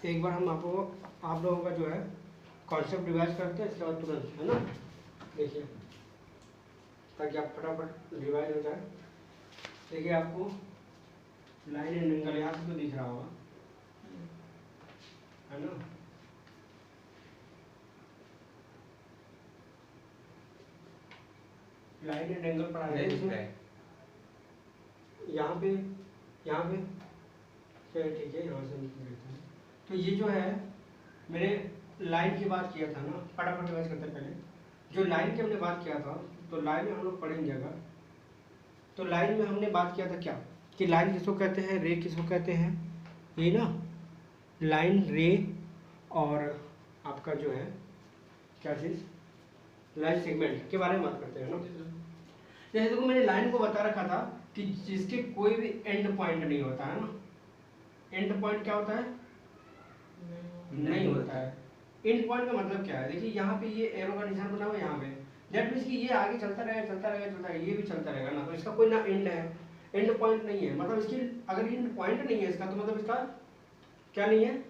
एक बार हम आप लोगों का जो है कॉन्सेप्ट रिवाइज करते हैं, इसके बाद तुरंत, है ना। देखिए ताकि आप फटाफट रिवाइज हो जाए। देखिए आपको लाइन एंड एंगल यहाँ से तो दिख रहा होगा, है ना। लाइन एंड एंगल पढ़ा रहे हैं यहाँ पे चलिए ठीक है, यहाँ से निकल लेते हैं। तो ये जो है मैंने लाइन की बात किया था ना, फटाफट रिवाइज करते पहले। जो लाइन की हमने बात किया था, तो लाइन में हम लोग पढ़ेंगे अगर, तो लाइन में हमने बात किया था क्या कि लाइन किसको कहते हैं, रे किसको कहते हैं, ये ना लाइन, रे और आपका जो है क्या चीज़, लाइन सेगमेंट के बारे में बात करते हैं ना। जैसे देखो मैंने लाइन को बता रखा था कि जिसके कोई भी एंड पॉइंट नहीं होता है ना। एंड पॉइंट क्या होता है, नहीं होता है। एंड पॉइंट का मतलब क्या है, देखिए यहाँ पे ये एरो का निशान बना हुआ है यहाँ पे, दैट मीन्स कि ये आगे चलता रहेगा, ये भी चलता रहेगा ना, तो इसका कोई ना एंड है, एंड पॉइंट नहीं है। मतलब इसकी अगर एंड पॉइंट नहीं है इसका, तो मतलब इसका क्या नहीं है,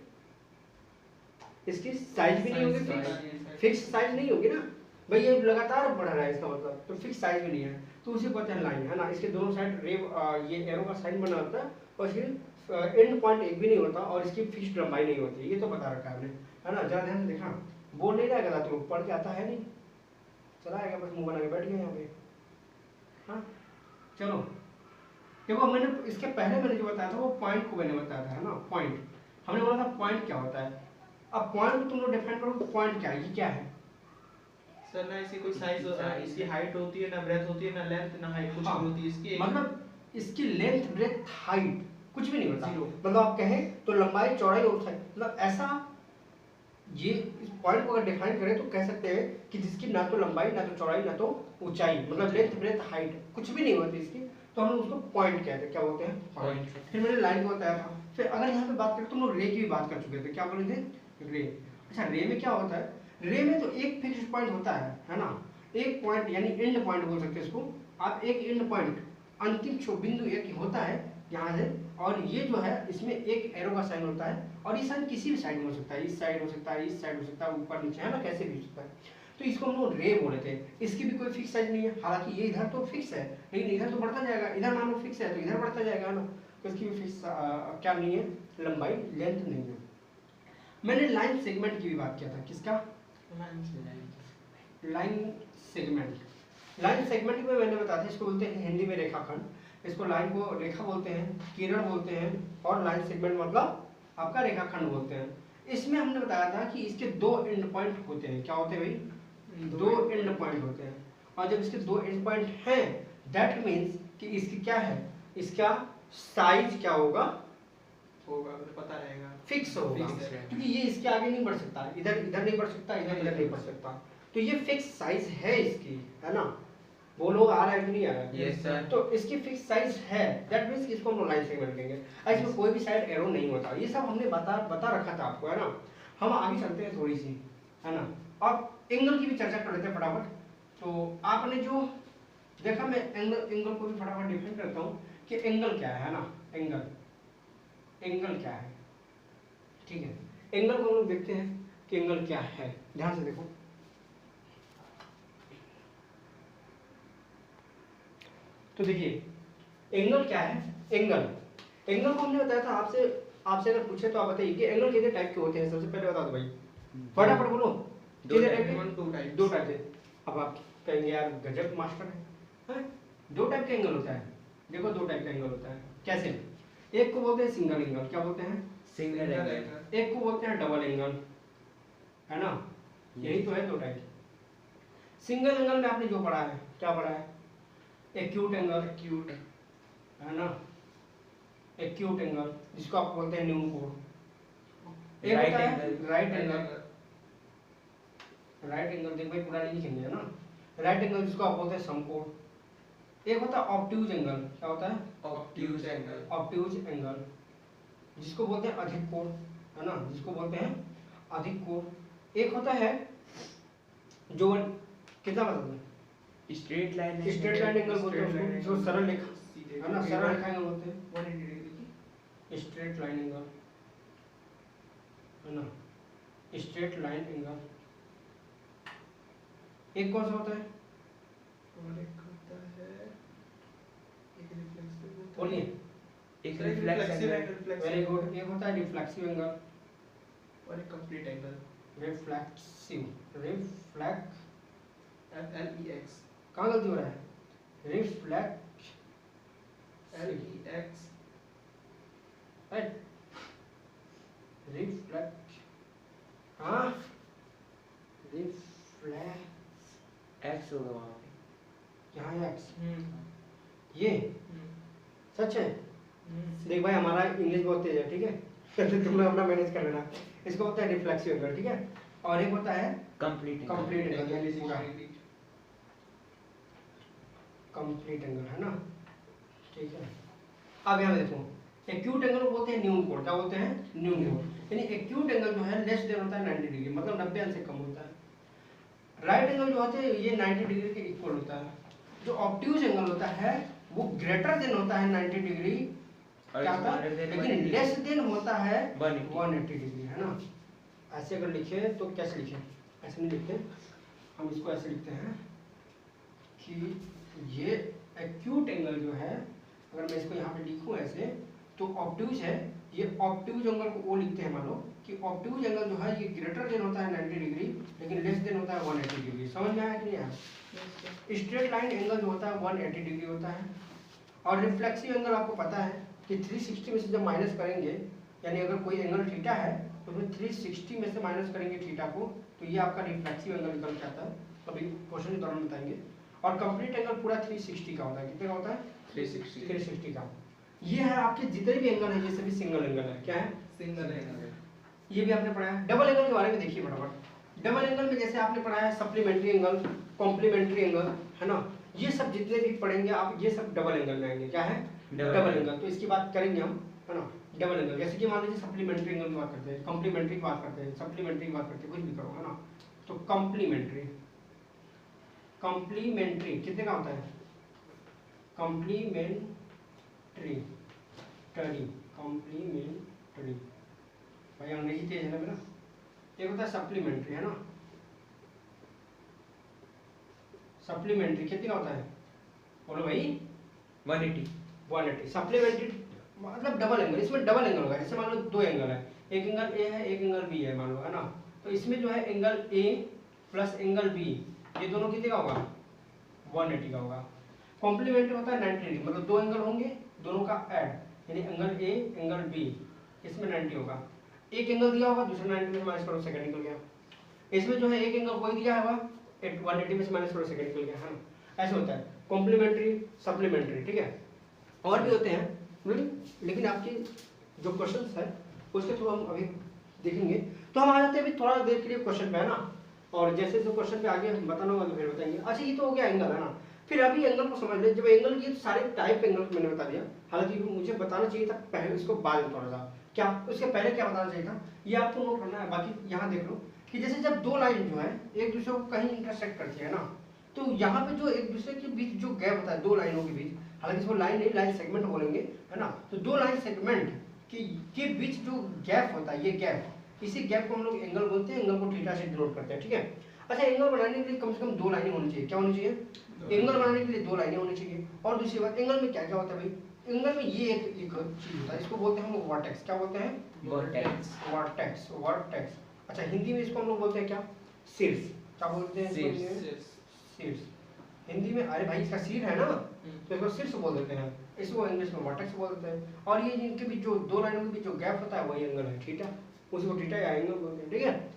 इसकी साइज भी नहीं होगी, फिक्स साइज नहीं होगी ना भाई, ये लगातार बढ़ रहा है इसका मतलब, तो फिक्स साइज भी नहीं है, तो उसी को कहते हैं लाइन, है ना। इसके दोनों साइड ये एरो का साइन बना होता है और इसकी एंड पॉइंट एक भी नहीं होता और इसकी फिक्स्ड लंबाई नहीं होती, ये तो बता रखा है हमने, है ना। ज़्यादा ध्यान से देखा, बोल नहीं रहा था, तो पढ़ के आता है नहीं, चला आएगा बस मुंह बना के बैठ गया यहाँ पे। हाँ चलो देखो, मैंने इसके पहले मैंने जो बताया था वो पॉइंट को मैंने बताया था, है ना। पॉइंट हमने बोला था पॉइंट क्या होता है। अब पॉइंट तुम लोग डिफाइन करो, पॉइंट क्या है, ये क्या है सर। ना इसकी कोई साइज इसकी हाइट होती है, ना ब्रेथ होती है, ना लेंथ, ना हाइट, कुछ नहीं होती है इसकी। मतलब इसकी लेंथ, ब्रेथ, हाइट कुछ भी नहीं होता, मतलब आप कहें तो लंबाई, चौड़ाई और साइज, मतलब ऐसा ये इस पॉइंट को अगर डिफाइन करें तो कह सकते हैं कि जिसकी ना तो लंबाई, ना तो चौड़ाई, ना तो ऊंचाई, मतलब लेंथ, ब्रेथ, हाइट कुछ भी नहीं होती इसकी, तो हम उसको पॉइंट कहते हैं। क्या बोलते हैं, पॉइंट। फिर मैंने लाइन को बताया था। फिर अगर यहाँ पे बात करें, तुम लोग रे की भी बात कर चुके थे, क्या बोले थे, रे। अच्छा रे में क्या होता है, रे में तो एक फिक्स पॉइंट होता है ना, एक पॉइंट यानी एंड पॉइंट बोल सकते हैं इसको आप, एक एंड पॉइंट, अंतिम बिंदु एक होता है यहाँ से, और ये जो है इसमें एक एरो का साइन होता है, और ये साइन किसी भी साइड में हो सकता है, इस साइड हो सकता है, इस साइड हो सकता है, ऊपर नीचे, है ना, कैसे भी हो सकता है। तो इसको हम लोग रे बोले थे। इसकी भी कोई फिक्स साइज नहीं है, हालांकि ये इधर तो फिक्स है, लेकिन इधर तो बढ़ता जाएगा, इधर मान लो फिक्स है तो इधर बढ़ता जाएगा ना, तो इसकी भी फिक्स क्या नहीं है, लंबाई, लेंथ नहीं है। मैंने लाइन सेगमेंट की भी बात किया था, किसका, लाइन सेगमेंट। लाइन सेगमेंट में मैंने बताया था, इसको बोलते हैं हिंदी में रेखाखंड, इसको लाइन को रेखा बोलते हैं, किरण बोलते हैं, और लाइन सेगमेंट मतलब आपका रेखाखंड बोलते हैं। इसमें हमने बताया था कि इसके दो एंड पॉइंट होते हैं, क्या होते हैं भाई, दो एंड पॉइंट होते हैं, और जब इसके दो एंड पॉइंट हैं, दैट मीन्स कि इसकी क्या है, इसका साइज क्या होगा, पता रहेगा, फिक्स होगा, क्योंकि ये इसके आगे नहीं बढ़ सकता, इधर इधर नहीं बढ़ सकता, इधर इधर नहीं बढ़ सकता, तो ये फिक्स साइज है इसकी, है ना। बोलो आ रहा है कि नहीं आ रहा है, yes, sir. तो इसकी फिक्स साइज है, दैट मींस इसको हम लाइन सेगमेंट कहेंगे। इसमें कोई भी साइड एरो नहीं होता, ये सब हमने बता रखा था आपको, है ना। हम आगे चलते हैं थोड़ी सी, है ना। अब एंगल की भी चर्चा कर लेते हैं फटाफट। तो आपने जो देखा, मैं एंगल को भी फटाफट डिफाइन करता हूँ कि एंगल क्या है ना, एंगल क्या है, ठीक है। एंगल को हम लोग देखते हैं कि एंगल क्या है, ध्यान से देखो। तो देखिए एंगल क्या है, एंगल को हमने बताया था, आपसे अगर पूछे तो आप बताइए कि एंगल कितने टाइप के होते हैं, सबसे पहले बता दो भाई, फटाफट बोलो। कितने टाइप के, दो टाइप के। अब आप कहेंगे यार गजब मास्टर है, दो टाइप का एंगल होता है। देखो दो टाइप का एंगल होता है, कैसे, एक को बोलते हैं सिंगल एंगल, क्या बोलते हैं, सिंगल एंगल, एक को बोलते हैं डबल एंगल, है ना। यही तो है दो टाइप। सिंगल एंगल में आपने जो पढ़ा है, क्या पढ़ा है, एक्यूट एंगल, एक्यूट, है ना, एक्यूट एंगल जिसको आप बोलते हैं न्यून कोण। एक होता है राइट एंगल, राइट एंगल देख भाई पूरा नहीं लिखेंगे, है ना। राइट एंगल जिसको आप बोलते हैं समकोण। एक होता है ऑब्ट्यूज एंगल, क्या होता है, ऑब्ट्यूज एंगल, ऑब्ट्यूज एंगल जिसको बोलते हैं अधिक कोण, है ना, जिसको बोलते हैं अधिक कोण। एक होता है जो कितना मतलब स्ट्रेट लाइन एंगल बोलते हैं उसको, जो सरल रेखा, है ना, सरल रेखा एंगल बोलते हैं, स्ट्रेट लाइन एंगल। है ना, स्ट्रेट लाइन एंगल। एक कौन सा होता है? और एक होता है, एक रिफ्लेक्सिव होता है। बोलिए। एक sir, reflexive and reflexive। Very good. एक होता है रिफ्लेक्सिव एंगल, और एक कंप्लीट एंगल, रिफ्लेक्सिव, LEX, कहाँ गलती हो रहा है? रिफ्लेक्ट, LEX, रिफ्लेक्ट, हाँ, रिफ्लेक्स, एक्स होगा वहाँ पे। यहाँ एक्स, ये हम्म, सच है। हम्म, देख भाई हमारा इंग्लिश बहुत तेज है, ठीक है? तो तुम लोग अपना मैनेज कर लेना। इसको होता है रिफ्लेक्सिव एंगल, ठीक है? और एक होता है कंप्लीट कंप्लीट एंगल, एंगल यानी इज पूरा इक्वली। कंप्लीट एंगल, है ना? ठीक है। अब यहाँ देखो, एक्यूट एंगल को बोलते हैं न्यून कोण। क्या बोलते हैं? न्यून कोण। यानी एक्यूट एंगल जो है लेस देन होता है 90 डिग्री, मतलब 90 अंश से कम होता है। राइट एंगल जो होते हैं ये 90 डिग्री के इक्वल होता है। जो ऑब्ट्यूज एंगल होता है वो ग्रेटर देन होता है 90 डिग्री, क्या होता है? लेकिन लेस देन होता है 180 डिग्री, है ना? ऐसे अगर लिखे तो कैसे लिखे? ऐसे नहीं लिखते, हम इसको ऐसे लिखते हैं कि ये एक्यूट एंगल जो है, अगर मैं इसको यहाँ पे लिखूँ ऐसे, तो ऑब्ट्यूज है, ये ऑब्ट्यूज एंगल को वो लिखते हैं, मानो कि ऑब्ट्यूज एंगल जो है ये ग्रेटर देन होता है 90 डिग्री, लेकिन लेस देन होता है 180 डिग्री। समझ में आया कि नहीं आया? स्ट्रेट लाइन एंगल जो होता है 180 डिग्री होता है। और रिफ्लेक्सिव एंगल आपको पता है कि 360 में से जब माइनस करेंगे, यानी अगर कोई एंगल थीटा है तो उसमें 360 में से माइनस करेंगे थीटा को, तो ये आपका रिफ्लेक्सिव एंगल निकल के आता है। अभी क्वेश्चन के दौरान बताएंगे। और कंप्लीट एंगल पूरा 360 का होता है। कितने का होता है? 360 का। ये है आपके जितने भी एंगल है, ये सभी सिंगल एंगल है। क्या है? Single angle. ये भी आपने पढ़ा है। डबल एंगल के बारे में देखिए फटाफट। डबल एंगल में जैसे आपने पढ़ा है सप्लीमेंट्री एंगल, कॉम्प्लीमेंट्री एंगल, है ना? ये सब जितने भी पढ़ेंगे आप, ये सब डबल एंगल में आएंगे। क्या है? Double angle. तो इसकी बात करेंगे हम, है ना? डबल एंगल, जैसे कि मान लीजिए सप्लीमेंट्री एंगल की बात करते हैं, कॉम्प्लीमेंट्री की बात करते हैं, सप्लीमेंट्री की बात करते हैं, कुछ भी करो, है ना? तो कॉम्प्लीमेंट्री, कॉम्प्लीमेंट्री कितने का होता है? कॉम्प्लीमेंट्री, कॉम्प्लीमेंट्री, भाई अंग्रेजी तेज है ना मेरा। एक होता है सप्लीमेंट्री, है ना? सप्लीमेंट्री कितने का होता है? बोलो भाई। 180। सप्लीमेंट्री मतलब डबल एंगल। इसमें डबल एंगल होगा। जैसे मान लो दो एंगल है, एक एंगल ए है, एक एंगल बी है, मान लो, है ना? तो इसमें जो है angle A plus angle B, ये दोनों कितने का होगा? 180 का होगा। कॉम्प्लीमेंट्री होता है 90 डिग्री, मतलब दो एंगल होंगे, दोनों का ऐड, यानी एंगल ए एंगल बी, इसमें 90 होगा। एक एंगल दिया होगा, दूसरे 90 में से माइनस करो, सेकंड निकल गया। इसमें जो है एक एंगल कोई दिया होगा, 180 में से माइनस करो, सेकंड निकल गया, है ना? ऐसे होता है कॉम्प्लीमेंट्री, सप्लीमेंट्री, ठीक है? और भी होते हैं, लेकिन आपकी जो क्वेश्चन है उसके थ्रू हम अभी देखेंगे। तो हम आ जाते हैं अभी थोड़ा देर के लिए क्वेश्चन पे, है ना? और जैसे जैसे क्वेश्चन पे आगे बताना होगा तो फिर बताएंगे। अच्छा, ये तो हो गया एंगल, है ना? फिर अभी एंगल को समझ ले। जब एंगल की सारे टाइप एंगल को मैंने बता दिया, हालांकि मुझे बताना चाहिए था पहले, इसको बाद में थोड़ा सा, क्या उसके पहले क्या बताना चाहिए था, ये आपको नोट करना है। बाकी यहाँ देख लो कि जैसे जब दो लाइन जो है एक दूसरे को कहीं इंटरसेक्ट करती है ना, तो यहाँ पे जो एक दूसरे के बीच जो गैप होता है दो लाइनों के बीच, हालांकि इसको लाइन नहीं, लाइन सेगमेंट बोलेंगे, है ना? तो दो लाइन सेगमेंट के बीच जो गैप होता है, ये गैप, इसी गैप को हम लोग एंगल बोलते हैं। एंगल को थीटा से डिनोट करते हैं, ठीक है? अच्छा, एंगल बनाने के लिए कम से कम दो लाइनें होनी चाहिए। क्या होनी चाहिए? एंगल बनाने के लिए दो लाइनें होनी चाहिए। और दूसरी बात, एंगल में क्या क्या होता है भाई? एंगल में ये एक चीज होता है, इसको बोलते हैं हम लोग वर्टेक्स। क्या बोलते हैं? वर्टेक्स। Vertex, vertex. अच्छा, हिंदी में इसको हम लोग बोलते हैं क्या? शीर्ष। क्या बोलते हैं? शीर्ष। हिंदी में, अरे भाई इसका सिर है ना, तो इसको शीर्ष बोल देते हैं, इसको इंग्लिश में वर्टेक्स बोल देते हैं। और ये जिनके बीच जो दो लाइनों के बीच जो गैप होता है वही एंगल है, थीटा। उसको थीटा या एंगल बोलते हैं, ठीक है?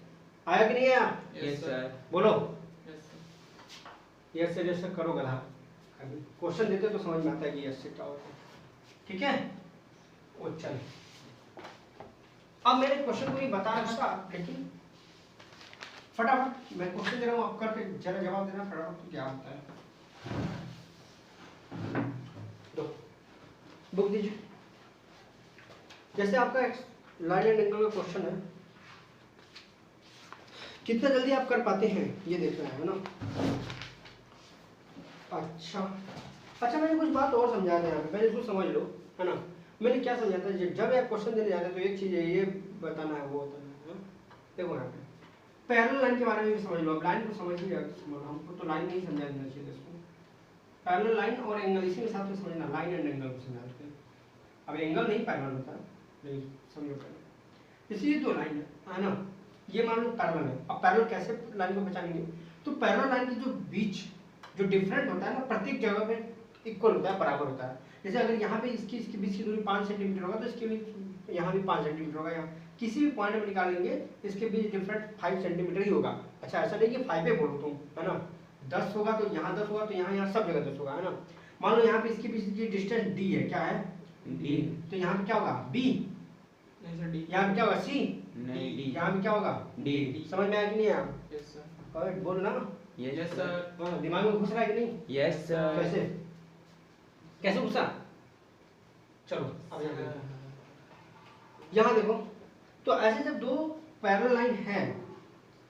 आया कि नहीं आया? Yes sir. बोलो। यस से जैसे करो गधा, अभी क्वेश्चन देते तो समझ में आता है कि यस से क्या होता है, ठीक है? ओ चल, अब मैंने क्वेश्चन को ही बता रखा था, लेकिन फटाफट मैं क्वेश्चन दे रहा हूँ, आप करके जरा जवाब देना फटाफट। तो क्या होता है? दो बुक दीजिए। जैसे आपका लाइन एंड एंगल का क्वेश्चन है, कितना जल्दी आप कर पाते हैं ये देखना है ना? अच्छा, मैंने कुछ बात और समझा था यहाँ पे, पहले इसको समझ लो, है ना? मैंने क्या समझा था, जब आप क्वेश्चन देने जाते हैं तो एक चीज है ये बताना है, वो बताना है, देखो यहाँ पे पैरेलल लाइन के बारे में भी समझ लो। अब लाइन को समझ ही हमको तो लाइन नहीं समझा देना चाहिए इसको। पैरेलल लाइन और एंगल इसी के साथ में समझना, लाइन एंड एंगल को समझा देते हैं। अब एंगल नहीं पैरेलल होता नहीं, समझो पहले। इसलिए दो लाइन है ना, ये मान लो पैरेलल है। अब पैरेलल कैसे लाइन को पहचानेंगे, तो पैरेलल लाइन की जो बीच जो डिफरेंट होता है ना, प्रत्येक जगह पे इक्वल होता है, बराबर होता है। जैसे अगर यहाँ पे इसके बीच की दूरी 5 सेंटीमीटर होगा तो इसके बीच यहाँ भी 5 सेंटीमीटर होगा। यहाँ किसी भी पॉइंट में निकालेंगे इसके बीच डिफरेंट 5 सेंटीमीटर ही होगा। अच्छा ऐसा नहीं कि 5 पे बोलो तुम, है ना, 10 होगा तो यहाँ 10 होगा, तो यहाँ सब जगह 10 होगा, है ना। मान लो यहाँ पे इसके बीच की डिस्टेंस डी है, क्या है डी, तो यहाँ पे क्या होगा बी, नहीं सर डी, यहाँ पे क्या होगा सी, नहीं डी, यहाँ पे क्या होगा डी। समझ में आया कि नहीं आया? यस सर, करेक्ट बोल ना। यस सर, हाँ, दिमाग में घुस रहा है कि नहीं? Yes sir. कैसे कैसे घुसा? चलो अब यहाँ देखो, तो ऐसे जब दो पैरेलल लाइन है,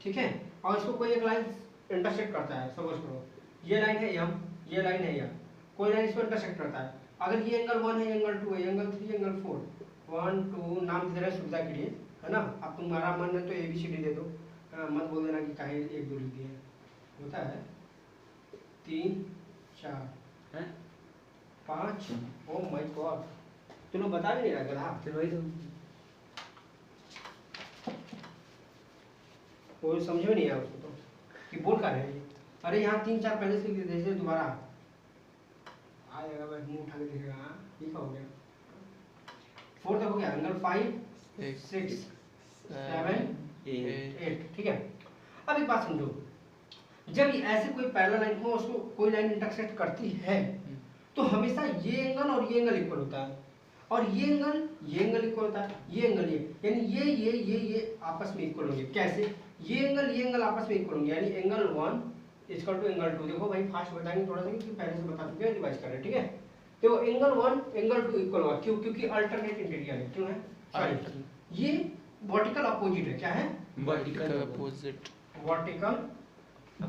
ठीक है, और इसको कोई एक लाइन इंटरसेक्ट करता है, सपोज करो ये लाइन है यम, ये लाइन है यम, कोई लाइन इसको इंटरसेक्ट करता है। अगर ये एंगल 1 है, एंगल 2 है, एंगल 3, एंगल 4, 1 2 नाम दे रहे सुविधा के लिए, है ना। अब तुम्हारा मन है तो ABCD दे दो, मत बोल देना कि काहे 1 2 लिख दिए, होता है 3 4 5। ओह माय गॉड, तुम लोग बता भी नहीं रहा गधा, फिर वही तो वो समझ में नहीं आया उसको तो कि बोल का रहे हैं। अरे यहाँ 3 4 पहले से लिख देते थे, दोबारा आएगा बस मुंह उठा के देखेगा। हाँ ठीक हो गया। 4 तक हो गया, एंगल 5 6 7 8, ठीक है। अब एक बात समझो, जब ऐसे कोई पैरेलल लाइन हो उसको कोई लाइन इंटरसेक्ट करती है तो हमेशा ये एंगल और ये एंगल इक्वल होता है, और ये एंगल इक्वल होता है, ये एंगल यानी ये आपस में इक्वल होंगे। कैसे? ये एंगल आपस में इक्वल होंगे, यानी एंगल 1 इक्वल टू एंगल 2। देखो भाई फास्ट बताएंगे थोड़ा सा क्योंकि पहले से बता चुके हैं, रिवाइज कर रहे हैं, ठीक है। देखो एंगल 1 एंगल 2 इक्वल होगा, क्यों? क्योंकि अल्टरनेट इंटीरियर है। क्यों है? सॉरी, ये वर्टिकल अपोजिट है। क्या है? वर्टिकल अपोजिट, वर्टिकल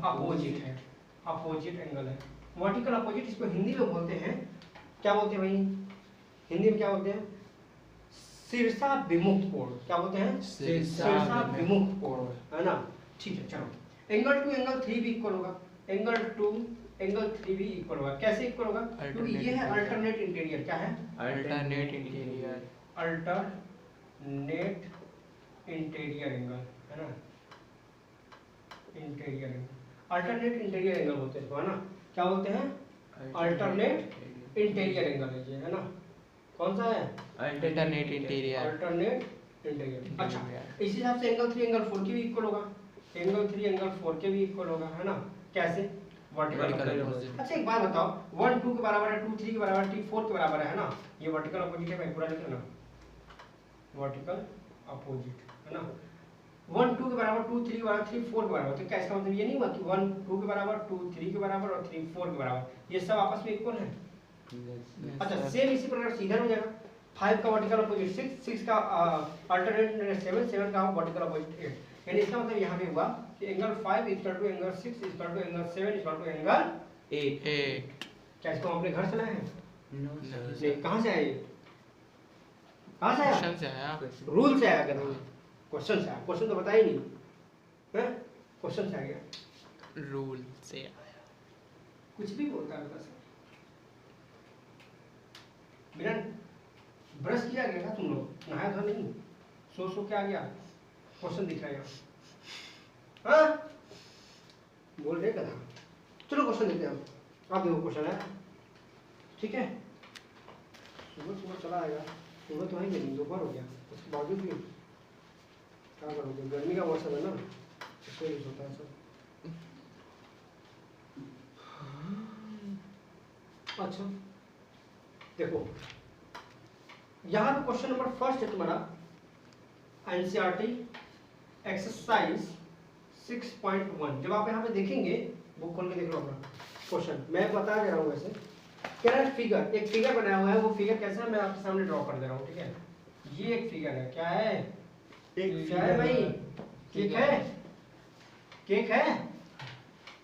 अपोजिट है, अपोजिट एंगल है। वर्टिकल अपोजिट इसको हिंदी में बोलते हैं, क्या बोलते हैं भाई हिंदी में, क्या बोलते हैं? शीर्षा विमुक्त कोण। क्या बोलते हैं? शीर्षा विमुक्त कोण, है ना। ठीक है, चलो एंगल 2 एंगल 3 भी इक्वल होगा, एंगल 2 एंगल 3 भी इक्वल होगा। कैसे इक्वल होगा? क्योंकि ये है अल्टरनेट इंटीरियर। क्या है? Alternate interior, alternate interior angle, है ना। Interior angle, alternate interior angle बोलते हैं इसको, है ना। क्या बोलते हैं? अल्टरनेट इंटीरियर एंगल है ये, है ना। कौन सा है? Alternate interior, alternate interior. अच्छा, इसी हिसाब से एंगल 3 एंगल 4 के भी इक्वल होगा, एंगल 3 एंगल 4 के भी इक्वल होगा, है ना। कैसे? Vertical opposite. अच्छा एक बात बताओ, 1 2 के बराबर है, 2 3 के बराबर है, 3 4 के बराबर है ना। ये वर्टिकल अपोजिट है भाई, पूरा लिख लेना, वर्टिकल अपोजिट, है ना। 1 2 के बराबर, 2 3 के बराबर, 3 4 के बराबर। तो क्या इसका मतलब ये नहीं हुआ कि 1 2 के बराबर, 2 3 के बराबर और 3 4 के बराबर, ये सब आपस में इक्वल है। अच्छा सेम इसी प्रकार से इधर हो जाएगा, 5 का वर्टिकल अपोजिट 6, 6 का अल्टरनेट 7, 7 का वर्टिकल अपोजिट 8। यानी इसका मतलब यहाँ पे हुआ कि angle 5 equal to angle 6 equal to angle 7 equal to angle 8। क्या इसको हम अपने घर से लाए हैं? नो नहीं, कहाँ से आया ये? कहाँ से आया? क्वेश्चन से आया, रूल से आया, कहता क्वेश्चन से आया। क्वेश्चन तो बताया ही नहीं है, क्वेश्चन से आ गया, रूल से कुछ भी बोलता है बस। बिना ब्रश किया गया था तुम लोग, नहाया था नहीं, सो के आ गया, क्वेश्चन दिख रहा है। हाँ बोल रहे कथा। चलो क्वेश्चन देखते हैं हम। आप देखो क्वेश्चन है, ठीक है। सुबह सुबह चला आएगा, सुबह तो है नहीं, दोपहर हो गया, उसके बावजूद भी क्या करोगे? गर्मी का मौसम है ना, इसको यूज होता है सब। अच्छा देखो, यहाँ पे क्वेश्चन नंबर फर्स्ट है तुम्हारा एनसीईआरटी एक्सरसाइज 6.1। जब आप यहाँ पे देखेंगे, बुक खोल के देख लो अपना क्वेश्चन, मैं बता दे रहा हूँ। वैसे कह रहा है फिगर, एक फिगर बनाया हुआ है, वो फिगर कैसा है मैं आपके सामने ड्रॉ कर दे रहा हूँ, ठीक है। ये एक फिगर है, क्या है? क्या है भाई? केक है, केक है।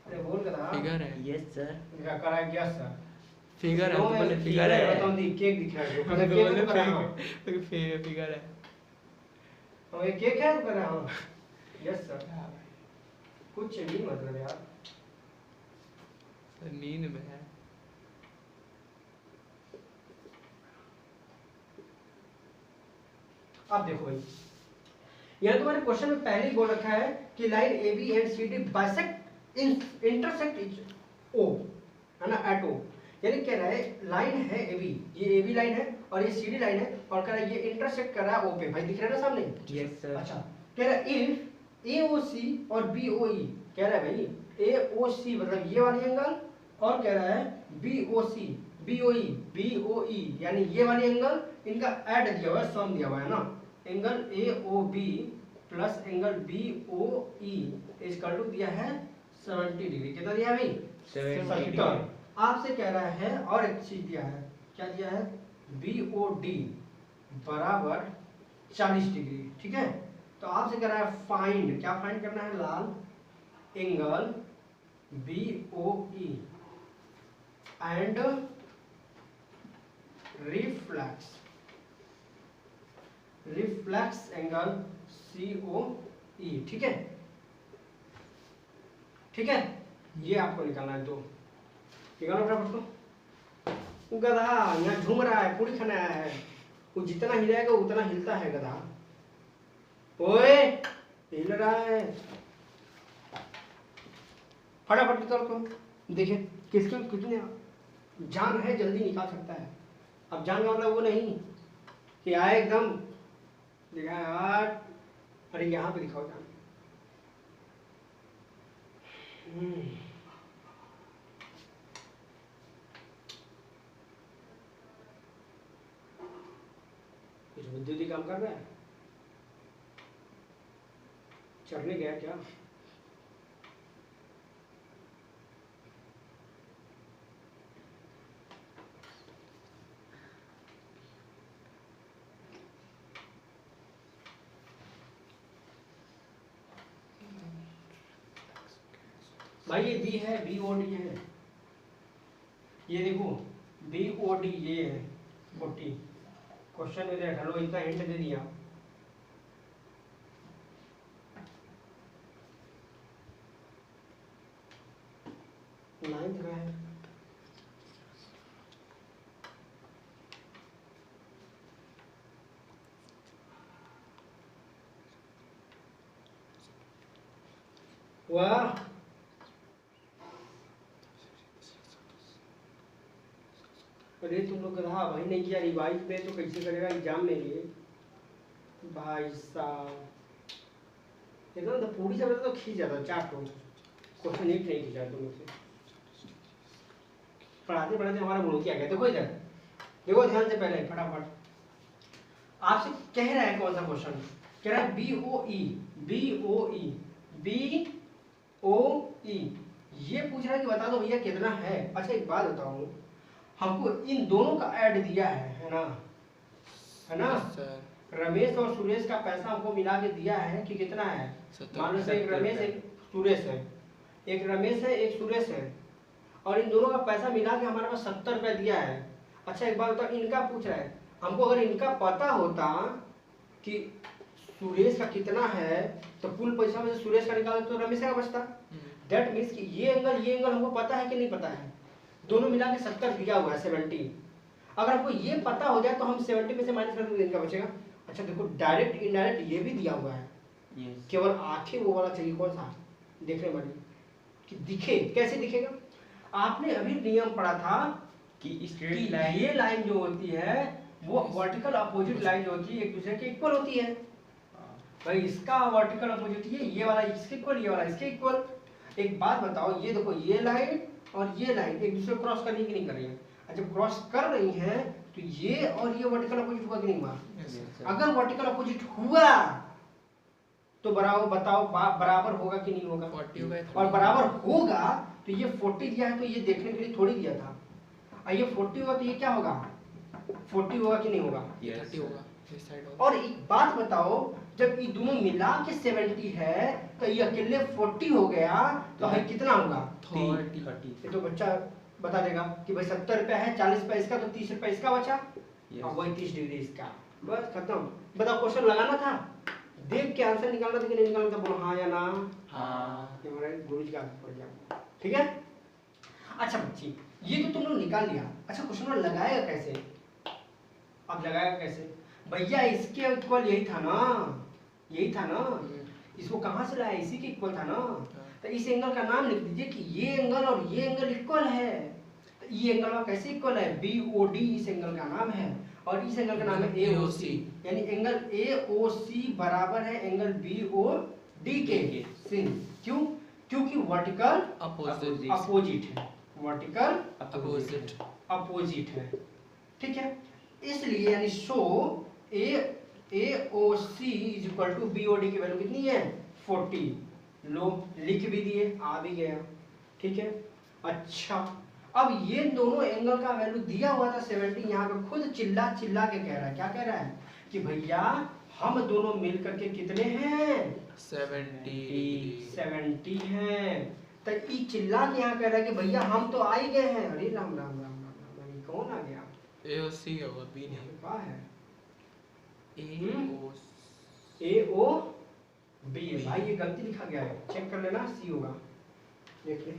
अरे बोल कर रहा फिगर है, यस सर, करा गया सर, फिगर है, तो बोले फिगर है, बताऊं दी केक दिख रहा है, तो केक बोले को कर रहा हूं। फिगर है, तो ये केक है तो कर रहा हूं। Yes sir. कुछ नहीं मतलब यार, सर नींद में है। अब देखो भाई, यहाँ तुम्हारे क्वेश्चन में पहले ही बोल रखा है कि line A B and C D bisect intersect each O, है ना, एट ओ। यानी कह रहा है लाइन है ए बी, ये ए बी लाइन है और ये सी डी लाइन है, और कह रहा है ये इंटरसेक्ट कर रहा है ओ पे। भाई दिख रहा है ना सामने? Yes sir. अच्छा, कह रहा है इफ ए ओ सी और बी ओ ई, कह रहा है भाई ए ओ सी मतलब ये वाली एंगल, और कह रहा है बी ओ सी बी ओ ई यानी ये वाली एंगल, इनका ऐड दिया हुआ है, सम दिया हुआ है ना, angle A O B plus angle B O E equal to दिया है 70 डिग्री। कितना दिया है भाई? 70 डिग्री। आपसे कह रहा है और एक चीज दिया है, क्या दिया है? बी ओ डी बराबर 40 डिग्री। ठीक है, तो आपसे कह रहा है फाइंड, क्या फाइंड करना है लाल? Angle B O E and reflex angle C O E. ठीक है, ठीक है, ये आपको निकालना है। दो निकालो फटाफट तो। वो गधा यहाँ झूम रहा है, पूरी खाने आया है, वो जितना हिलाएगा उतना हिलता है गधा। ओए हिल रहा है, फटाफट निकाल तो। देखिए किसके कितने जान है, जल्दी निकाल सकता है। अब जान का मतलब वो नहीं कि आए एकदम देखा यार, अरे यहाँ पे दिखाओ जान। कुछ बुद्धि काम कर रहा है, चढ़ने गया क्या? भाई ये बी है, बी ओ डी है, ये देखो बी ओ डी ये है 40। क्वेश्चन में देखा लो, इतना हिंट दे दिया। नाइन्थ का है, वाह। अरे तुम लोग गधा भाई नहीं किया रिवाइज पे, तो कैसे करेगा एग्जाम में ये भाई साहब? एकदम तो पूरी समय तो खींच जाता, चार तो क्वेश्चन एक नहीं खींचा तुम लोग से। पढ़ाते पढ़ाते हमारा मूड क्या गया। देखो इधर देखो ध्यान से, पहले फटाफट आपसे कह रहा है कौन सा क्वेश्चन, कह रहा है B O E B O E B O E. ये पूछ रहा है कि बता दो भैया कितना है। अच्छा एक बात बताऊं, हमको इन दोनों का ऐड दिया है ना, है ना? रमेश और सुरेश का पैसा हमको मिला के दिया है कि कितना है? मान लो एक रमेश एक सुरेश है, एक रमेश है एक सुरेश है, और इन दोनों का पैसा मिला के हमारे पास 70 रुपया दिया है। अच्छा एक बात बताओ, इनका पूछ रहा है हमको, अगर इनका पता होता कि सुरेश का कितना है तो कुल पैसा में से सुरेश का निकालो तो रमेश का बचता। दैट मीन्स कि ये एंगल हमको पता है कि नहीं पता है? दोनों मिला के 70 दिया हुआ है 70। अगर आपको ये पता हो जाए तो हम 70 में से माइनस कर देंगे, इनका बचेगा। अच्छा देखो डायरेक्ट इनडायरेक्ट ये भी दिया हुआ है, केवल आंखें वो वाला चाहिए, कौन सा देखने वाली कि दिखे। कैसे दिखेगा? आपने अभी नियम पढ़ा था कि ये लाइन जो होती है वो वर्टिकल अपोजिट लाइन जो होती है एक दूसरे के इक्वल होती है। भाई इसका वर्टिकल अपोजिट ये वाला इसके इक्वल, ये वाला इसके इक्वल। एक बात बताओ, ये देखो ये लाइन और ये लाइन एक दूसरे को क्रॉस करने की नहीं कर रही है। जब क्रॉस कर रही है तो ये और ये वर्टिकल अपोजिट हुआ कि नहीं हुआ? अगर वर्टिकल अपोजिट हुआ तो बराबर बताओ बराबर होगा कि नहीं होगा? 40 होगा। और बराबर होगा तो ये 40 दिया है तो ये देखने के लिए थोड़ी दिया था, और ये 40 होगा तो ये क्या होगा? 40 होगा कि नहीं होगा? 30 होगा इस साइड होगा। और एक बात बताओ, जब ये दोनों मिला के 70 है तो ये अकेले 40 हो गया तो है कितना होगा? 30। ये तो बच्चा बता देगा कि भाई 70 रुपया है, 40 रुपया इसका, तो 30 रुपया इसका बचा, और वही 30 डिग्री इसका। बस खत्म। बताओ क्वेश्चन लगाना था, देख के आंसर निकालना था कि नहीं निकालना था, बोलो हाँ या ना। हाँ। ये हमारे गुरु जी का आदत पड़ गया, ठीक है। अच्छा बच्ची, ये तो तुम लोग निकाल लिया। अच्छा क्वेश्चन लगाएगा कैसे? अब लगाएगा कैसे भैया? इसके इक्वल यही था ना, यही था ना। इसको कहाँ से लाया? इसी के इक्वल था ना। तो इस एंगल का नाम लिख दीजिए कि ये एंगल और ये एंगल इक्वल है। तो ये एंगल का कैसे इक्वल है? BOD इस एंगल का नाम है, और इस एंगल का नाम है AOC, यानी एंगल AOC बराबर है एंगल BOD के sin। क्यों? क्योंकि वर्टिकल अपोजिट है, वर्टिकल अपोजिट है, ठीक है। इसलिए यानी so AOC is equal to BOD की वैल्यू कितनी है? 40। लो लिख भी दिए, आ भी गया, ठीक है। अच्छा अब ये दोनों एंगल का वैल्यू दिया हुआ था 70, यहाँ पे खुद चिल्ला चिल्ला के कह रहा है, क्या कह रहा है कि भैया हम दोनों मिलकर के कितने हैं? 70 हैं। तो ये चिल्ला के यहाँ कह रहा है कि भैया हम तो आ ही गए हैं। अरे राम राम राम राम राम, ये कौन आ गया? AOC होगा, B नहीं। क्या है? AOB है भाई, ये गलती लिखा गया है, चेक कर लेना, C होगा, देख ले।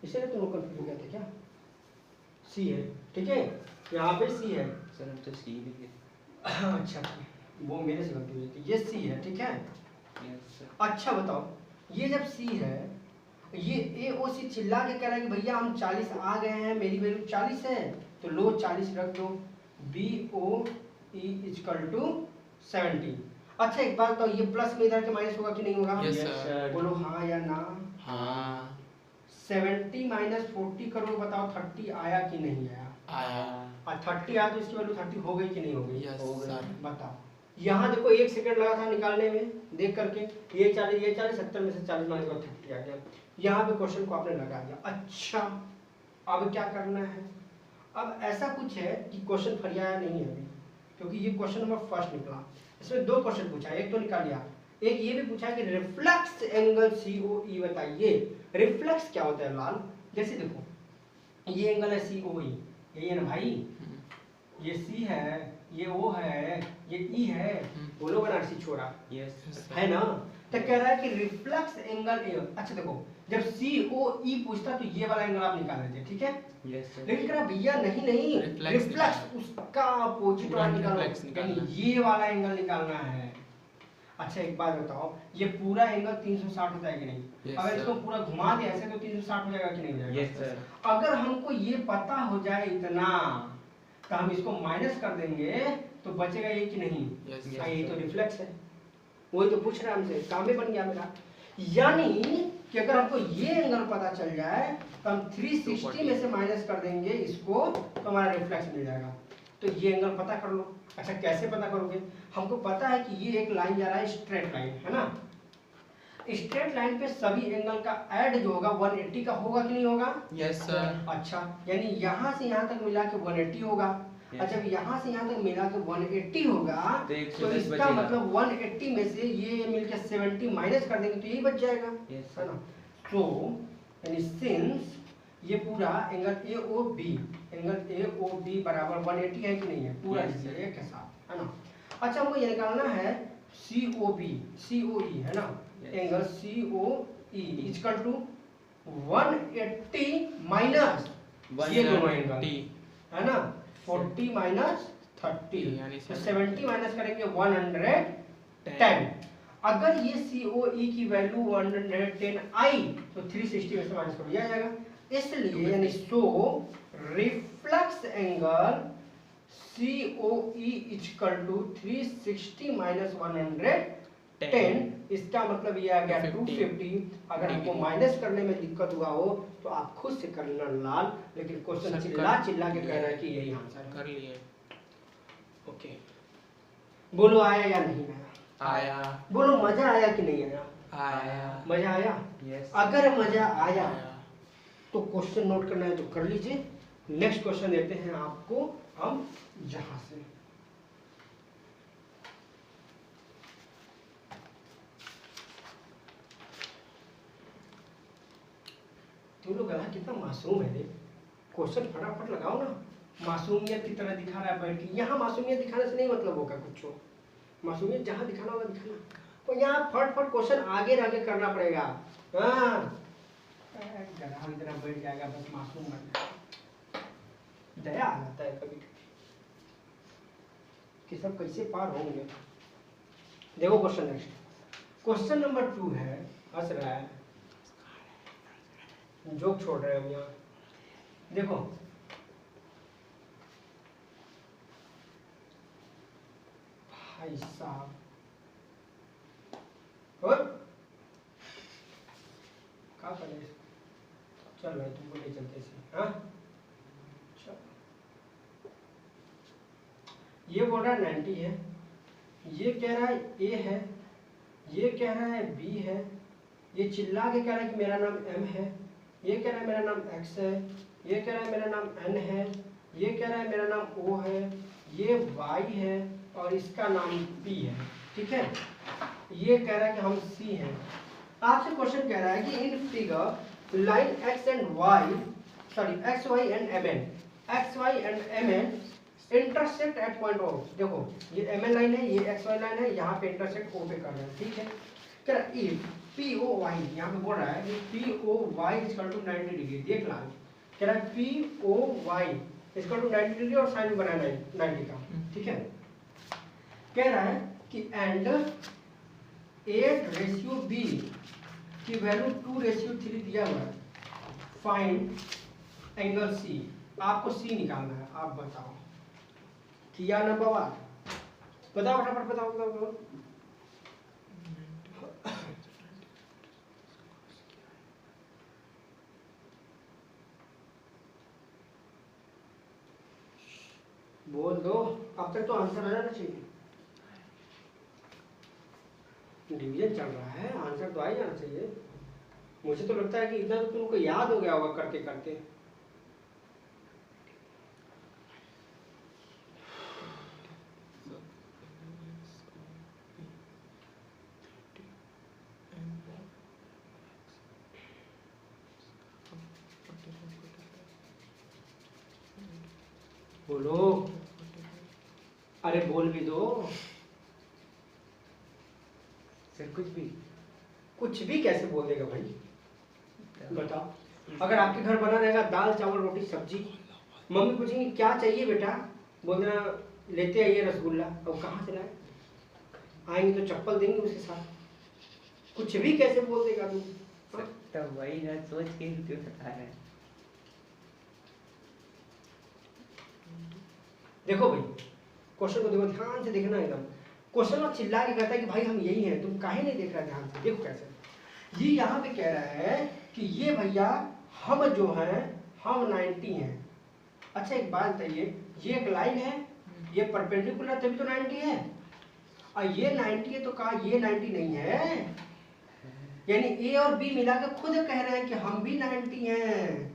इसीलिए तुम लोग कंफ्यूज हो गए थे क्या? C है, ठीक है, यहाँ पे C है। सर हम तो सी भी अच्छा वो मेरे से गलती हुई थी, ये C है, ठीक है। अच्छा बताओ, ये जब C है, ये AOC चिल्ला के कह रहा है कि भैया हम 40 आ गए हैं, मेरी वैल्यू 40 है, तो लो 40 रख दो, BOE इक्वल टू 70। अच्छा एक बात तो ये प्लस में इधर के माइनस होगा कि नहीं होगा? Yes, sir. बोलो हाँ या ना। हाँ। 70 माइनस 40 करो, बताओ 30 आया कि नहीं आया? आया। और 30 आया तो इसकी वैल्यू 30 हो गई कि नहीं हो गई? Yes, हो गई। sir. बताओ, यहाँ देखो 1 सेकंड लगा था निकालने में, देख करके ये 40 70 में से 40 माइनस 30 आ गया। यहाँ पे क्वेश्चन को आपने लगा दिया। अच्छा अब क्या करना है? अब ऐसा कुछ है कि क्वेश्चन फरियाया नहीं है अभी, क्योंकि ये क्वेश्चन नंबर फर्स्ट निकला। इसमें 2 क्वेश्चन पूछा है, एक तो निकाल लिया, एक ये भी पूछा है कि रिफ्लेक्स एंगल COE बताइए। रिफ्लेक्स क्या होता है लाल? जैसे देखो ये एंगल है COE, यही है ना भाई, ये C है, ये O है, ये E है, बोलो बनारसी छोरा, यस है ना। तो कह रहा है कि रिफ्लेक्स एंगल A। अच्छा देखो जब COE पूछता तो ये वाला एंगल आप निकाल लेते, ठीक है। Yes sir. लेकिन कह रहा भैया नहीं नहीं, रिफ्लेक्स उसका अपोजिट वाला निकालो, यानी ये वाला एंगल निकालना है। अच्छा एक बात बताओ, ये पूरा एंगल 360 होता है कि नहीं? Yes, अगर sir. इसको पूरा घुमा दे ऐसे तो 360 हो जाएगा कि नहीं हो जाएगा? Yes sir. अगर हमको ये पता हो जाए इतना, तो हम इसको माइनस कर देंगे तो बचेगा ये कि नहीं? Yes, हाँ, ये तो रिफ्लेक्स है, वही तो पूछ रहा है हमसे, काम ही बन गया मेरा। यानी कि अगर हमको ये एंगल पता चल जाए तो हम 360 में से माइनस कर देंगे इसको, तो हमारा रिफ्लेक्स मिल जाएगा। तो ये एंगल पता कर लो। अच्छा कैसे पता करोगे? हमको पता है कि ये एक लाइन जा रहा है, स्ट्रेट लाइन है ना। स्ट्रेट लाइन पे सभी एंगल का ऐड जो होगा 180 का होगा कि नहीं होगा? Yes sir. अच्छा यानी यहाँ से यहाँ तक मिला के 180 होगा। Yes. अच्छा यहाँ से यहाँ तक मिला के 180 होगा, तो 110 तो इसका बचेगा। मतलब 180 में से ये मिलके 70 माइनस कर देंगे तो यही बच जाएगा, Yes, है ना। तो यानी सिंस ये पूरा एंगल AOB बराबर 180 है कि नहीं है? पूरा Yes, ये के साथ, है ना। अच्छा हमको ये निकालना है COE है ना। Yes. Angle COE equal to 180 minus ये दोनों एंगल, है ना, 40 माइनस 30, यानी तो 70 माइनस करेंगे 110। अगर ये COE की वैल्यू 110 आई तो 360 में से माइनस कर दिया जाएगा। इसलिए यानी so reflex angle COE equal to 360 minus 110, इसका मतलब ये आ गया 250। अगर हमको माइनस करने में दिक्कत हुआ हो तो आप खुद से कर लेना लाल, लेकिन क्वेश्चन चिल्ला चिल्ला के कह रहा है कि यही आंसर कर लिए। ओके बोलो आया या नहीं आया? आया। बोलो मजा आया कि नहीं आया? आया। मजा आया? यस। अगर मजा आया तो क्वेश्चन नोट करना है तो कर लीजिए। नेक्स्ट क्वेश्चन देते हैं आपको हम यहां से। तुम लोग गला कितना मासूम है रे, क्वेश्चन फटाफट लगाओ ना। मासूमियत की तरह दिखा रहा है बैठ के, यहाँ मासूमियत दिखाने से नहीं मतलब होगा कुछ। मासूमियत जहाँ दिखाना होगा दिखाना, तो यहाँ फट क्वेश्चन आगे आगे करना पड़ेगा। हाँ गधा की तरह बैठ जाएगा बस मासूम बन जाएगा। दया आ जाता है कभी कि सब कैसे पार होंगे। देखो क्वेश्चन नेक्स्ट, क्वेश्चन नंबर 2 है, हंस रहा है, जोक छोड़ रहे हैं हम यहाँ। देखो भाई साहब, क्या करें, चल भाई तुमको ले चलते से। हाँ चल, ये बोल रहा है 90 है, ये कह रहा है ए है, ये कह रहा है बी है, ये चिल्ला के कह रहा है कि मेरा नाम एम है, ये कह रहा है मेरा नाम एक्स है, ये कह रहा है मेरा नाम एन है, ये कह रहा है मेरा नाम ओ है, ये वाई है और इसका नाम पी है। ठीक है, ये कह रहा है कि हम सी हैं। आपसे क्वेश्चन कह रहा है कि in figure line X and Y, sorry X Y and M N, X Y and M N intersect at point O. देखो ये एम एन लाइन है, ये एक्स वाई लाइन है, यहाँ पे इंटरसेक्ट ओ पे कर रहे हैं। ठीक है, कह रहा है इफ पी ओ वाई, यहाँ पे बोल रहा है कि P O Y equal to 90 degree. देख ला, कह रहा है P O Y equal to 90 degree और साइन बनाना है 90 का। ठीक है, कह रहा है कि एंड 8:b की वैल्यू 2:3 दिया हुआ है, फाइंड एंगल सी। आपको सी निकालना है, आप बताओ किया ना बाबा, बताओ फटाफट बताओ बताओ बताओ। बोल दो, अब तक तो आंसर आ जाना चाहिए। डिवीजन चल रहा है, आंसर तो आ ही जाना चाहिए। मुझे तो लगता है कि इतना तो तुमको याद हो गया होगा करते करते। बोलो, अरे बोल भी दो सर। कुछ भी कैसे बोल देगा भाई, बताओ। अगर आपके घर बना रहेगा दाल चावल रोटी सब्जी, मम्मी पूछेंगी क्या चाहिए बेटा, बोलना लेते आइए रसगुल्ला, और कहाँ से लाए, आएंगे तो चप्पल देंगे उसके साथ। कुछ भी कैसे बोल देगा तू। तो वही ना सोच के ही क्यों बता रहे हैं। देखो भाई क्वेश्चन को देखो, ध्यान से देखना एकदम। क्वेश्चन में चिल्ला के कहता है कि भाई हम यही हैं, तुम काहे नहीं देख रहा ध्यान से। देखो कैसे, ये यहाँ पे कह रहा है कि ये भैया हम जो हैं हम 90 हैं। अच्छा एक बात बताइए, ये एक लाइन है, ये परपेंडिकुलर तभी तो 90 है, और ये 90 है तो कहा ये 90 नहीं है। यानी ए और बी मिला के खुद कह रहे हैं कि हम भी 90 हैं।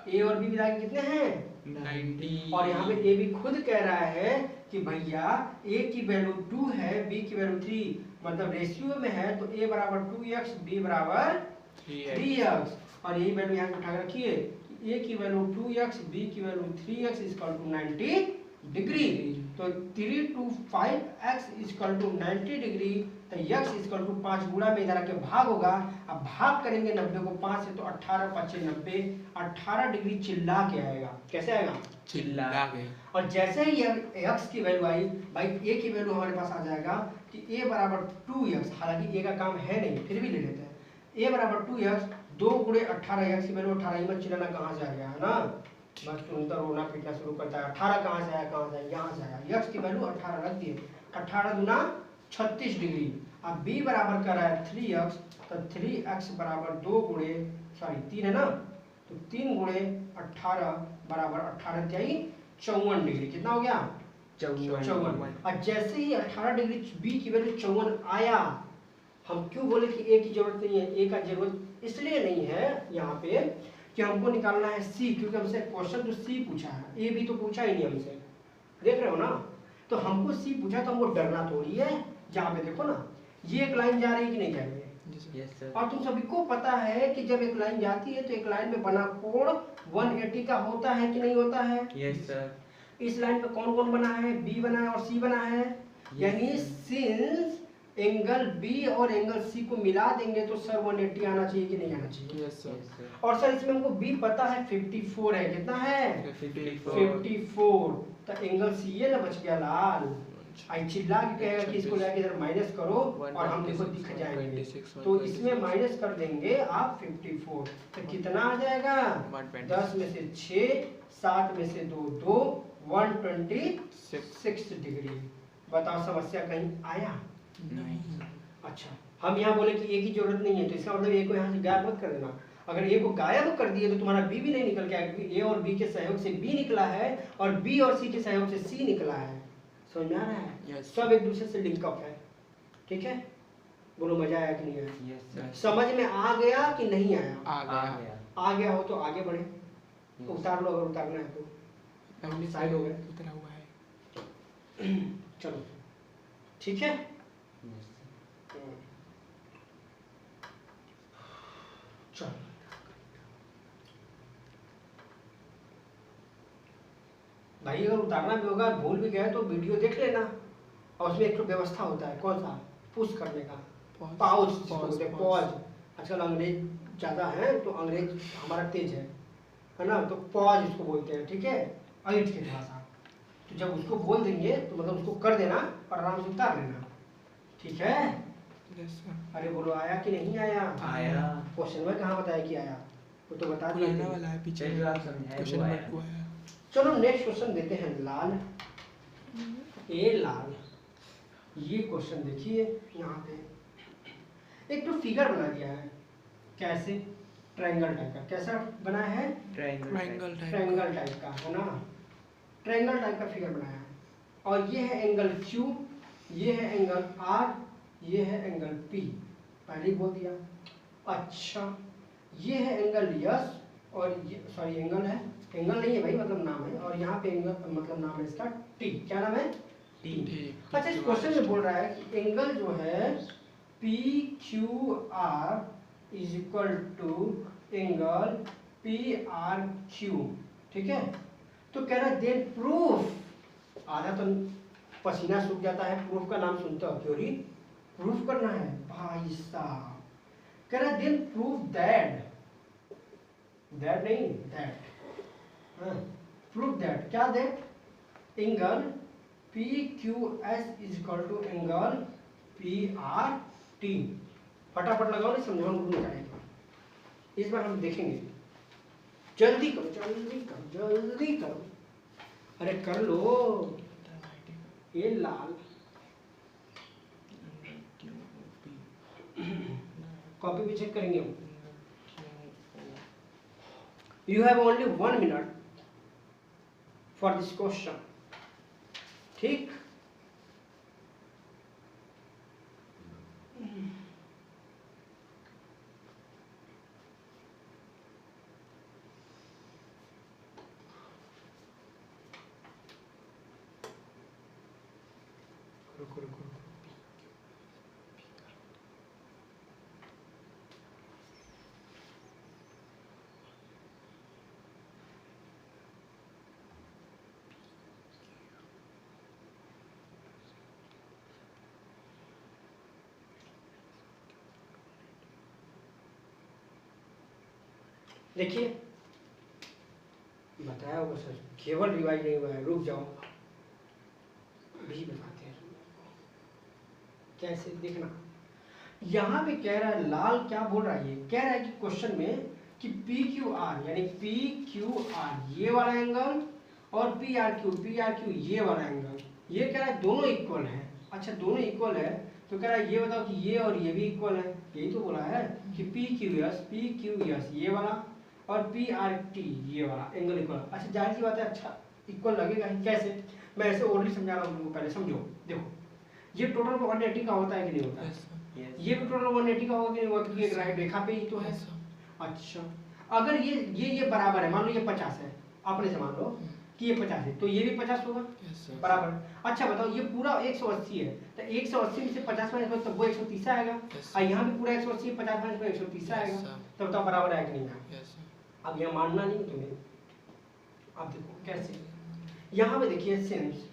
ए और बी मिला के कितने हैं 90। और यहाँ पे ए भी खुद कह रहा है कि भैया ए की वैल्यू 2 है, बी की वैल्यू 3, मतलब रेशियो में है तो ए बराबर 2x, बी बराबर 3x। और यही वैल्यू यहाँ पे उठा के रखिए, ए की वैल्यू 2x, बी की value 3x equal to 90 degree. तो 3 to 5x equal to 90 degree, तो x इक्वल टू 5 गुणा में इधर आके भाग होगा। अब भाग करेंगे 90 को 5 से तो 18 5 90, 18 डिग्री चिल्ला के आएगा। कैसे आएगा, चिल्ला के। और जैसे ही x की वैल्यू आई, भाई a की वैल्यू हमारे पास आ जाएगा कि a बराबर 2x, हालांकि a का काम है नहीं फिर भी ले लेते हैं। a बराबर 2x, 2 गुणे 18, x की वैल्यू 18, ही मत चिल्लाना कहाँ से आ गया है ना, बस तुरंत रोना पीटना शुरू करता है। 18 कहाँ से आया, कहाँ से आया, यहाँ से आया। x की वैल्यू 18 रख दिए, 18 गुना 36 डिग्री। अब b बराबर कर रहा है 3x, तो 3x बराबर 2 गुणे, सॉरी 3 है ना, तो 3 गुणे 18 बराबर 18 त्याई 54 डिग्री। कितना हो गया 54। और जैसे ही 18 डिग्री बी की वैल्यू 54 आया, हम क्यों बोले कि ए की जरूरत नहीं है। ए का जरूरत इसलिए नहीं है यहाँ पे कि हमको निकालना है सी, क्योंकि हमसे क्वेश्चन तो सी पूछा है, ए भी तो पूछा ही नहीं हमसे, देख रहे हो ना। तो हमको सी पूछा तो हमको डरना थोड़ी है। जहाँ पे देखो ना, ये एक लाइन जा रही है कि नहीं जा रही है, यस सर। और तुम सभी को पता है कि जब एक लाइन जाती है तो एक लाइन में बना कोण 180 का होता है कि नहीं होता है। Yes sir. इस लाइन पे कौन कौन बना है, बी बना है और सी बना है। यानी सिंस एंगल बी और एंगल सी को मिला देंगे तो सर 180 आना चाहिए कि नहीं आना चाहिए? Yes sir. और सर इसमें हमको बी पता है 54 है, कितना है? 54। तो एंगल सी ये ना बच गया लाल। आई चिल्ला के कहेगा कि इसको जाके इधर माइनस करो और हम देखो दिख जाएंगे। तो इसमें माइनस कर देंगे आप 54, तो कितना आ जाएगा? 10 में से 6, 7 में से 2 2, 126 डिग्री। बताओ समस्या कहीं आया? नहीं। अच्छा, हम यहाँ बोले कि ए की जरूरत नहीं है, तो इसका मतलब ए को यहाँ से गायब मत कर देना। अगर ए को गायब कर दिए तो तुम्हारा बी भी नहीं निकल के आएगा, क्योंकि ए और बी के सहयोग से बी निकला है और बी और सी के सहयोग से सी निकला है। समझ में आ रहा है? Yes. सब एक दूसरे से लिंक अप है। ठीक है, बोलो मजा आया कि नहीं आया? Yes sir. समझ में आ गया कि नहीं आया? आ आ गया। गया। आ गया हो तो आगे बढ़े, Yes. उतार लो अगर उतारना है तो। पहले साइड हो गए। उतरा हुआ है। चलो ठीक है। Yes sir. चलो भाई, अगर उतारना भी होगा, भूल भी गए तो वीडियो देख लेना, और उसमें एक तो व्यवस्था होता है, कौन सा? पुश करने का, पाउज जिसको बोलते हैं, पॉज। आजकल अंग्रेज ज़्यादा है तो अंग्रेज हमारा तेज है ना, तो पॉज इसको बोलते हैं। ठीक है, ऐठ के थोड़ा सा, तो जब उसको बोल देंगे तो मतलब उसको कर देना और आराम से उतार लेना। ठीक है? Yes sir. अरे बोलो आया कि नहीं आया? आया। क्वेश्चन में कहाँ बताया कि आया? वो तो बता दिया। पुराना वाला है पीछे। जो आप समझाए क्वेश्चन वो नंबर आया। 2 है। चलो नेक्स्ट क्वेश्चन देते हैं लाल। ए लाल, ये क्वेश्चन देखिए यहाँ पे एक तो फिगर बना दिया है। कैसे? ट्रायंगल टाइप का। कैसा बनाया है? ट्रायंगल ट्रायंगल टाइप का है ना, ट्रायंगल टाइप का फिगर बनाया है। और ये है एंगल Q, ये है एंगल R, ये है एंगल P। पहले ही बोल दिया। अच्छा, ये है एंगल S और ये सॉरी एंगल है, एंगल नहीं है भाई, मतलब नाम है। और यहाँ पे एंगल मतलब नाम है इसका T। क्या नाम है? T। अच्छा, इस क्वेश्चन में बोल रहा है कि एंगल जो है PQR is equal to angle PRQ। ठीक है, तो कह रहा है देन प्रूफ। आधा तो पसीना सूख जाता है प्रूफ का नाम सुनते हो, थ्योरी प्रूफ करना है भाई साहब। कह रहा है देन प्रूफ दैट नहीं दैट, प्रूफ दैट। क्या that? Angle PQS is equal to angle PRT। फटाफट लगाओ, नहीं समझाओ नहीं करेंगे, इस बार हम देखेंगे। जल्दी करो जल्दी करो जल्दी करो, अरे कर लो। ये लाल कॉपी भी चेक करेंगे हम। You have only 1 minute for this question. ठीक, रुको रुको रुको। देखिए बताया होगा सर, केवल रिवाइज नहीं हुआ है। रुक जाओ, भी बताते हैं कैसे देखना। यहाँ पे कह रहा है लाल, क्या बोल रहा है? ये कह रहा है कि क्वेश्चन में कि PQR यानी PQR ये वाला एंगल और PRQ ये वाला एंगल, ये कह रहा है दोनों इक्वल है। अच्छा, दोनों इक्वल है तो कह रहा है ये बताओ कि ये और ये भी इक्वल है। यही तो बोला है कि PQS ये वाला और PRT ये वाला एंगल इक्वल। अच्छा, जाहिर सी बात है, अच्छा इक्वल लगेगा ही। कैसे? मैं ऐसे ऑलरेडी समझा रहा हूँ तुमको, पहले समझो। देखो, ये टोटल 180 का होता है कि नहीं होता है? ये भी टोटल 180 का होगा कि नहीं होगा, क्योंकि एक राइट रेखा पे ही तो है। अच्छा, अगर ये बराबर है, मान लो ये 50 है, अपने से मान लो कि ये 50 है, तो ये भी 50 होगा बराबर। अच्छा बताओ, ये पूरा 180 है, तो 180 में से 50 माइनस करो, तब वो 130 आएगा। और यहाँ भी पूरा 180 50 माइनस करो 130 आएगा। तो बताओ बराबर है कि नहीं है? अब यहाँ मानना नहीं तुम्हें। अब देखो कैसे, यहाँ पे देखिए सिंस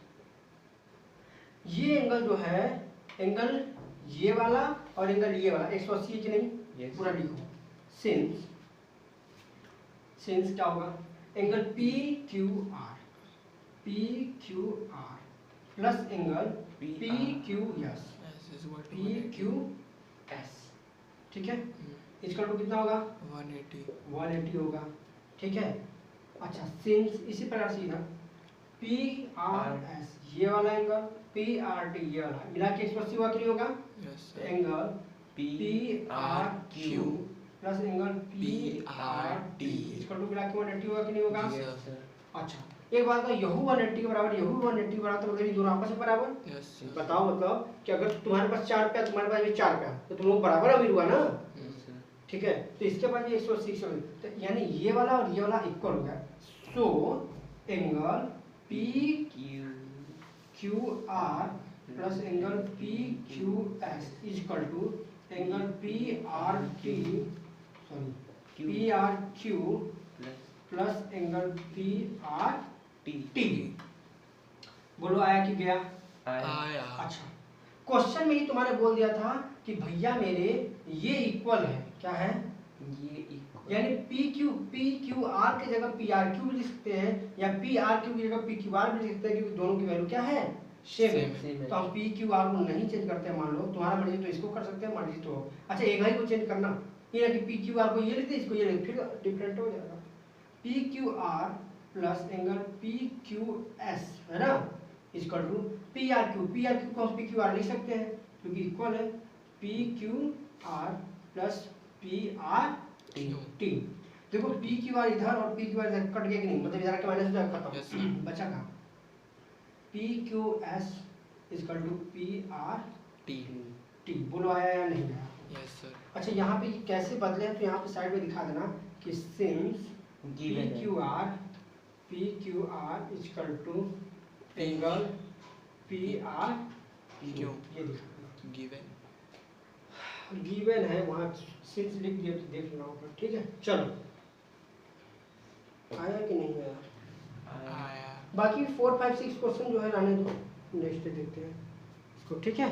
ये एंगल जो है, एंगल ये वाला और एंगल ये वाला 180 है कि नहीं? Yes. पूरा लिखो। सिंस क्या होगा? Angle P Q R plus angle P Q S Yes is what P Q S, ठीक है? इसका टू कितना होगा? 180. 180 होगा, ठीक है? अच्छा, सिंस इसी प्रकार से इधर पी आर एस ये वाला एंगल, पी आर टी ये वाला, मिला के 180 हुआ कि नहीं होगा? Yes sir. Angle P R Q PRQ plus angle P R T इसका टू मिला के 180 होगा कि नहीं होगा? जी, Yes, sir. अच्छा, एक बात है, यहू 180 के बराबर, यहू 180 के बराबर, तो मतलब ये दोनों आपस में बराबर। Yes sir. बताओ मतलब कि अगर तुम्हारे पास 4 पे तुम्हारे पास भी 4 पे तो तुम लोग बराबर अमीर हुआ ना, Yes, sir. ठीक है? तो इसके बाद ये 180 तो यानी ये वाला और ये वाला इक्वल हो गया। So angle P Q. Q R plus angle P Q S is equal to angle P R T sorry Q. P R Q Plus plus angle P R T. T. बोलो आया कि गया? I. आया. अच्छा, question में ही तुम्हारे बोल दिया था कि भैया मेरे ये इक्वल है, क्या है? ये equal. यानी पी क्यू आर की जगह पी आर क्यू भी लिख सकते हैं या पी आर क्यू की जगह पी क्यू आर भी लिख सकते हैं, क्योंकि दोनों की वैल्यू क्या है? सेम है। Same है. तो हम पी क्यू आर को नहीं चेंज करते हैं, मान लो तुम्हारा मर्जी तो इसको कर सकते हैं, मर्जी तो अच्छा एक ही को चेंज करना, ये ना कि पी क्यू आर को ये लिखते इसको ये लिखते, फिर डिफरेंट हो जाएगा। P Q R plus angle P Q S है ना equal to P R Q को हम पी क्यू आर लिख सकते हैं क्योंकि इक्वल है P Q R plus P R T. T. देखो पी क्यू आर इधर और पी क्यू आर इधर कट गया कि नहीं, मतलब इधर के माइनस हो खत्म। Yes, sir. बचा कहाँ? P Q S equal to P R T. T. बोलो आया या नहीं आया? Yes sir. अच्छा, यहाँ पे ये कैसे बदले हैं तो यहाँ पे साइड में दिखा देना कि सिंस पी Given है. Q R equal to angle P R Q. ये दिखा देना। Given. गिवन है वहाँ सिंस लिख दिया तो देख लेना ऊपर, ठीक है? चलो, आया कि नहीं आया? I. आया. बाकी 4, 5, 6 क्वेश्चन जो है रहने दो, नेक्स्ट देखते हैं इसको, ठीक है?